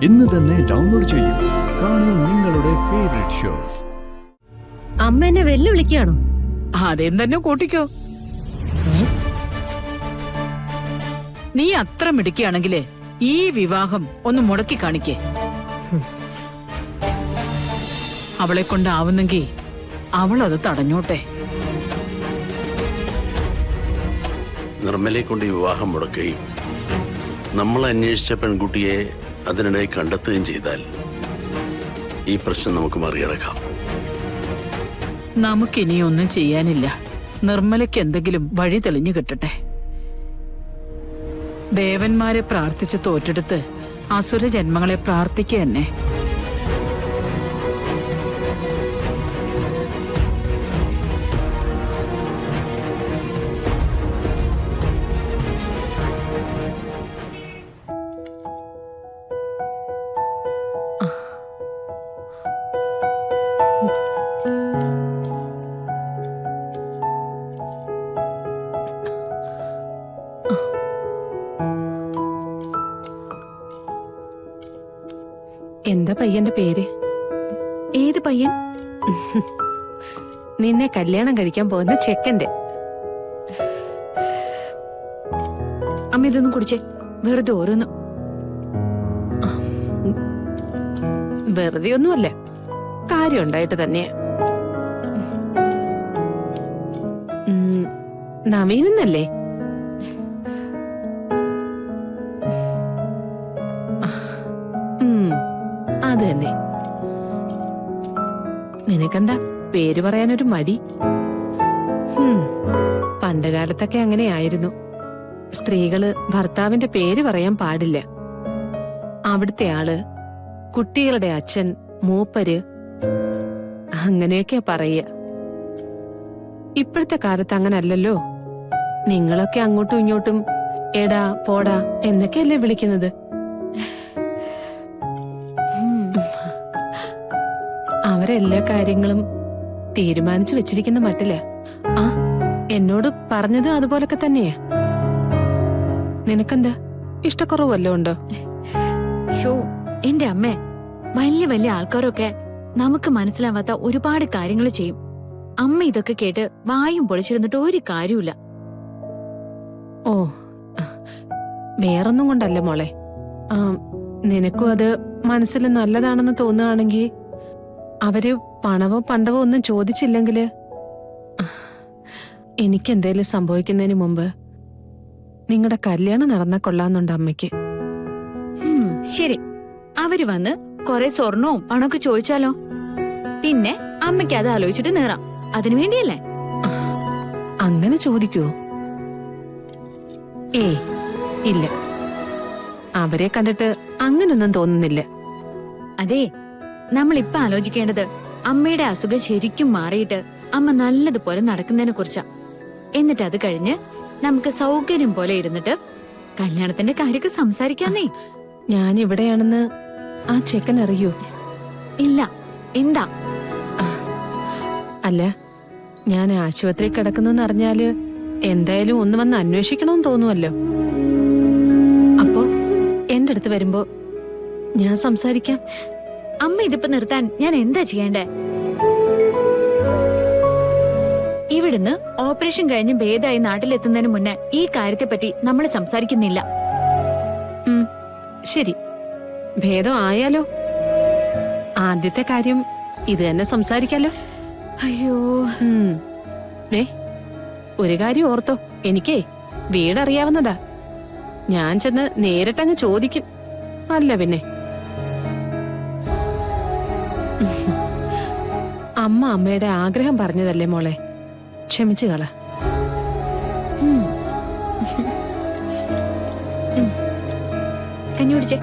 ഇന്ന് തന്നെ ഡൗൺലോഡ് ചെയ്യൂ. കാണൂ നിങ്ങളുടെ ഫേവറേറ്റ് ഷോസ്. അമ്മ എന്നെ വെല്ലുവിളിക്കുകയാണോ? അതേം തന്നെ കൂട്ടിക്കോ. നീ അത്ര മിടുക്കിയാണെങ്കിലേ ഈ വിവാഹം ഒന്ന് മുടക്കി കാണിക്കേ. അവളെ കൊണ്ടാവുന്നെങ്കിൽ അവൾ അത് തടഞ്ഞോട്ടെ. നിർമ്മലയെ കൊണ്ട് ഈ വിവാഹം മുടക്കുകയും നമ്മൾ അന്വേഷിച്ച പെൺകുട്ടിയെ അതിനിടയിൽ കണ്ടെത്തുകയും ചെയ്താൽ ഈ പ്രശ്നം നമുക്ക് മറികടക്കാം. നമുക്കിനിയൊന്നും ചെയ്യാനില്ല. നിർമ്മലയ്ക്ക് എന്തെങ്കിലും വഴി തെളിഞ്ഞു കിട്ടട്ടെ. ദേവന്മാരെ പ്രാർത്ഥിച്ച് തോറ്റെടുത്ത് അസുര ജന്മങ്ങളെ പ്രാർത്ഥിക്കുക തന്നെ. എന്താ പയ്യന്റെ പേര്? ഏത് പയ്യൻ? നിന്നെ കല്യാണം കഴിക്കാൻ പോകുന്ന ചെക്കന്റെ. അമ്മ ഇതൊന്നും കുടിച്ചേ, വെറുതെ ഓരോന്നും. വെറുതെ ഒന്നുമല്ല, കാര്യം ഉണ്ടായിട്ട് തന്നെയാ. നവീനെന്നല്ലേ? അത് തന്നെ. നിനക്കെന്താ പേര് പറയാനൊരു മടി? പണ്ട് കാലത്തൊക്കെ അങ്ങനെയായിരുന്നു. സ്ത്രീകള് ഭർത്താവിന്റെ പേര് പറയാൻ പാടില്ല. അവിടുത്തെ ആള്, കുട്ടികളുടെ അച്ഛൻ, മൂപ്പര്, അങ്ങനെയൊക്കെയാ പറയ. ഇപ്പോഴത്തെ കാലത്ത് അങ്ങനല്ലല്ലോ. നിങ്ങളൊക്കെ അങ്ങോട്ടും ഇങ്ങോട്ടും എടാ പോടാ എന്നൊക്കെയല്ലേ വിളിക്കുന്നത്. അവരെല്ലാ കാര്യങ്ങളും തീരുമാനിച്ചു വെച്ചിരിക്കുന്ന മട്ടില്ല. ആ, എന്നോട് പറഞ്ഞത് അതുപോലൊക്കെ തന്നെയാ. നിനക്കെന്താ ഇഷ്ടക്കുറവ് വല്ലതും ഉണ്ടോ? ഷോ, എന്റെ അമ്മേ, വലിയ വലിയ ആൾക്കാരൊക്കെ നമുക്ക് മനസ്സിലാവാത്ത ഒരുപാട് കാര്യങ്ങൾ ചെയ്യും. അമ്മ ഇതൊക്കെ കേട്ട് വായും പൊളിച്ചിരുന്നിട്ട് ഒരു കാര്യമില്ല. ഓ, വേറൊന്നും കൊണ്ടല്ല മോളെ. നിനക്കും അത് മനസ്സിൽ നല്ലതാണെന്ന് തോന്നുകയാണെങ്കിൽ, അവര് പണവോ പണ്ടവോ ഒന്നും ചോദിച്ചില്ലെങ്കില് എനിക്കെന്തേലും സംഭവിക്കുന്നതിന് മുമ്പ് നിങ്ങളുടെ കല്യാണം നടന്നാ കൊള്ളാന്നുണ്ട് അമ്മയ്ക്ക്. ശരി, അവര് വന്ന് കൊറേ സ്വർണവും പണമൊക്കെ ചോദിച്ചാലോ? പിന്നെ അമ്മയ്ക്ക് അത് ആലോചിച്ചിട്ട് നേറാം. അതിനു വേണ്ടിയല്ലേ? അങ്ങനെ ചോദിക്കുവോ? ഏയ് ഇല്ല, അവരെ കണ്ടിട്ട് അങ്ങനൊന്നും തോന്നുന്നില്ല. അതെ, നമ്മളിപ്പൊ ആലോചിക്കേണ്ടത് അമ്മയുടെ അസുഖം ശരിക്കും മാറിയിട്ട് അമ്മ നല്ലതുപോലെ നടക്കുന്നതിനെ കുറിച്ചാ. എന്നിട്ട് അത് കഴിഞ്ഞ് നമുക്ക് സൗകര്യം പോലെ ഇരുന്നിട്ട് കല്യാണത്തിന്റെ കാര്യമൊക്കെ സംസാരിക്കാന്നേ. ഞാൻ ഇവിടെയാണെന്ന് ആ ചെക്കൻ അറിയോ? ഇല്ല. എന്താ? അല്ല, ഞാൻ ആശുപത്രി കിടക്കുന്നു അറിഞ്ഞാല് എന്തായാലും ഒന്ന് വന്ന് അന്വേഷിക്കണമെന്ന് തോന്നുമല്ലോ. അപ്പോ എന്റെ അടുത്ത് വരുമ്പോ ഞാൻ സംസാരിക്കാം. അമ്മ ഇതിപ്പോ നിർത്താൻ ഞാൻ എന്താ ചെയ്യണ്ടേ? ഇവിടുന്ന് ഓപ്പറേഷൻ കഴിഞ്ഞ് ഭേദമായി നാട്ടിലെത്തുന്നതിന് മുന്നേ ഈ കാര്യത്തെപ്പറ്റി നമ്മൾ സംസാരിക്കുന്നില്ല. ശരി, ഭേദം ആയാലോ? ആദ്യത്തെ കാര്യം ഇത് തന്നെ സംസാരിക്കാലോ. അയ്യോ, ഒരു കാര്യം ഓർത്തോ, എനിക്കേ വീടറിയാവുന്നതാ. ഞാൻ ചെന്ന് നേരിട്ടങ്ങ് ചോദിക്കും. അല്ല പിന്നെ അമ്മ അമ്മയുടെ ആഗ്രഹം പറഞ്ഞതല്ലേ മോളെ, ക്ഷമിച്ചു കള. കഞ്ഞി കുടിച്ചേ.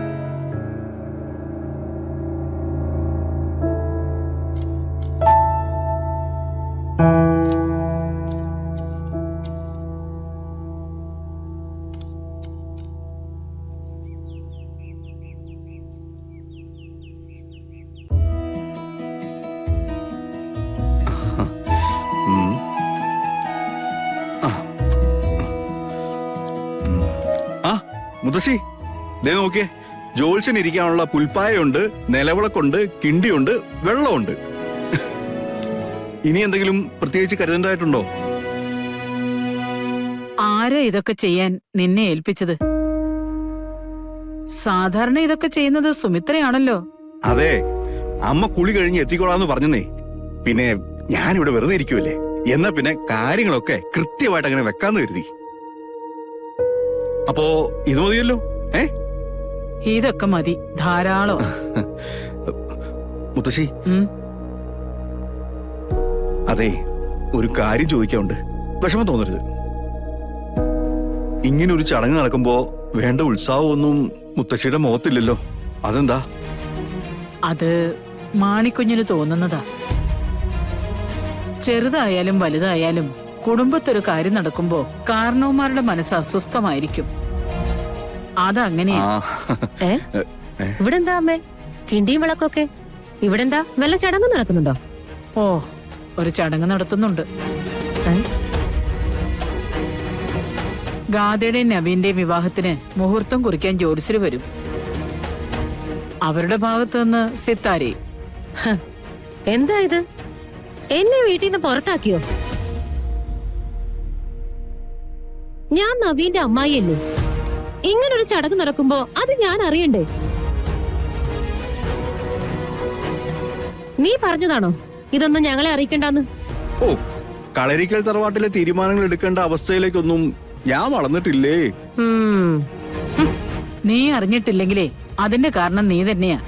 മുത്തശ്ശി, ദേ നോക്കിയേ, ജോത്സ്യൻ ഇരിക്കാനുള്ള പുൽപ്പായുണ്ട്, നിലവിളക്കുണ്ട്, കിണ്ടിയുണ്ട്, വെള്ളമുണ്ട്. ഇനി എന്തെങ്കിലും പ്രത്യേകിച്ച് കരുതേണ്ടതായിട്ടുണ്ടോ? ആരാ ഇതൊക്കെ ചെയ്യാൻ നിന്നെ ഏൽപ്പിച്ചത്? സാധാരണ ഇതൊക്കെ ചെയ്യുന്നത് സുമിത്രയാണല്ലോ. അതെ, അമ്മ കുളി കഴിഞ്ഞ് എത്തിക്കോളാന്ന് പറഞ്ഞേ. പിന്നെ ഞാനിവിടെ വെറുതെ ഇരിക്കുമല്ലേ, എന്നാ പിന്നെ കാര്യങ്ങളൊക്കെ കൃത്യമായിട്ട് അങ്ങനെ വെക്കാന്ന് കരുതി. അപ്പോ ഇത് മതിയല്ലോ? ഇതൊക്കെ മതി, ധാരാളം. മുത്തശ്ശി, ഉം. അതെ, ഒരു കാര്യം ചോദിക്കാനുണ്ട്, വിഷമം തോന്നരുത്. ഇങ്ങനെ ഒരു ചടങ്ങ് നടക്കുമ്പോ വേണ്ട ഉത്സാഹമൊന്നും മുത്തശ്ശിയുടെ മുഖത്തില്ലല്ലോ, അതെന്താ? അത് മാണിക്കുഞ്ഞിന് തോന്നുന്നതാ. ചെറുതായാലും വലുതായാലും കുടുംബത്തൊരു കാര്യം നടക്കുമ്പോ കാരണവന്മാരുടെ മനസ്സ് അസ്വസ്ഥമായിരിക്കും. അതങ്ങനെയാ. ഇവിടെന്താ അമ്മേ കിണ്ടിയും വിളക്കൊക്കെ? ഇവിടെന്താ വല്ല ചടങ്ങ് നടക്കുന്നുണ്ടോ? ഓ, ഒരു ചടങ്ങ് നടത്തുന്നുണ്ട്. ഗാഥയുടെയും നവീന്റെയും വിവാഹത്തിന് മുഹൂർത്തം കുറിക്കാൻ ജ്യോത്സ്യര് വരും. അവരുടെ ഭാഗത്ത് നിന്ന് സിത്താരെ. എന്താ ഇത്? എന്നെ വീട്ടിൽ നിന്ന് പുറത്താക്കിയോ? ഞാൻ നവീന്റെ അമ്മായിയല്ലേ? ഇങ്ങനൊരു ചടങ്ങ് നടക്കുമ്പോ അത് ഞാൻ അറിയണ്ടേ? നീ പറഞ്ഞതാണോ ഇതൊന്നും ഞങ്ങളെ അറിയിക്കണ്ടെന്ന്? ഓ, കളരിക്കൽ തറവാട്ടിലെ തീരുമാനങ്ങൾ എടുക്കേണ്ട അവസ്ഥയിലേക്കൊന്നും ഞാൻ വളർന്നിട്ടില്ലേ. നീ അറിഞ്ഞിട്ടില്ലെങ്കിലേ അതിന്റെ കാരണം നീ തന്നെയാ.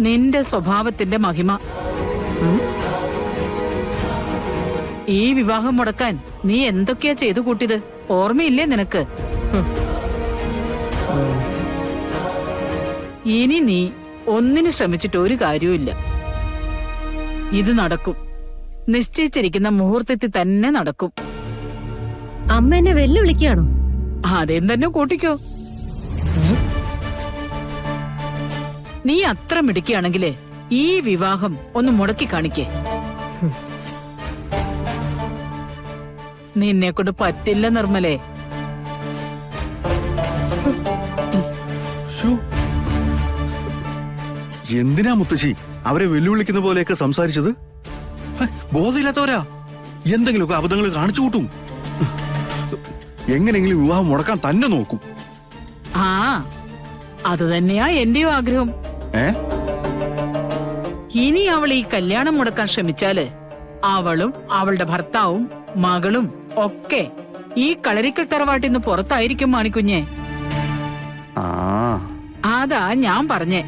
നിന്റെ സ്വഭാവത്തിന്റെ മഹിമ. ഈ വിവാഹം മുടക്കാൻ നീ എന്തൊക്കെയാ ചെയ്തു കൂട്ടിയത് ഓർമ്മയില്ലേ നിനക്ക്? ഇനി നീ ഒന്നിനു ശ്രമിച്ചിട്ട് ഒരു കാര്യവുമില്ല. ഇത് നടക്കും, നിശ്ചയിച്ചിരിക്കുന്ന മുഹൂർത്തത്തിൽ തന്നെ നടക്കും. അമ്മ എന്നെ വെല്ലുവിളിക്കുകയാണോ? അതേം തന്നെ കൂട്ടിക്കോ. നീ അത്ര മിടുക്കിയാണെങ്കിലേ ഈ വിവാഹം ഒന്ന് മുടക്കി കാണിക്കേ. നിന്നെ കൊണ്ട് പറ്റില്ല നിർമ്മലേ. എന്തിനാ മുത്തശ്ശി അവരെ വെല്ലുവിളിക്കുന്ന പോലെയൊക്കെ സംസാരിച്ചത്? ബോധമില്ലാത്തവരാ, എന്തെങ്കിലുമൊക്കെ അബദ്ധങ്ങൾ കാണിച്ചു കൂട്ടും. എങ്ങനെയെങ്കിലും വിവാഹം മുടക്കാൻ തന്നെ നോക്കും. ആ, അത് തന്നെയാ എന്റെയും ആഗ്രഹം. ഇനി അവൾ ഈ കല്യാണം മുടക്കാൻ ശ്രമിച്ചാല് അവളും അവളുടെ ഭർത്താവും മകളും ഒക്കെ ഈ കളരിക്കൽ തറവാട്ടിന്ന് പുറത്തായിരിക്കും മാണിക്കുഞ്ഞെ. അതാ ഞാൻ പറഞ്ഞേ.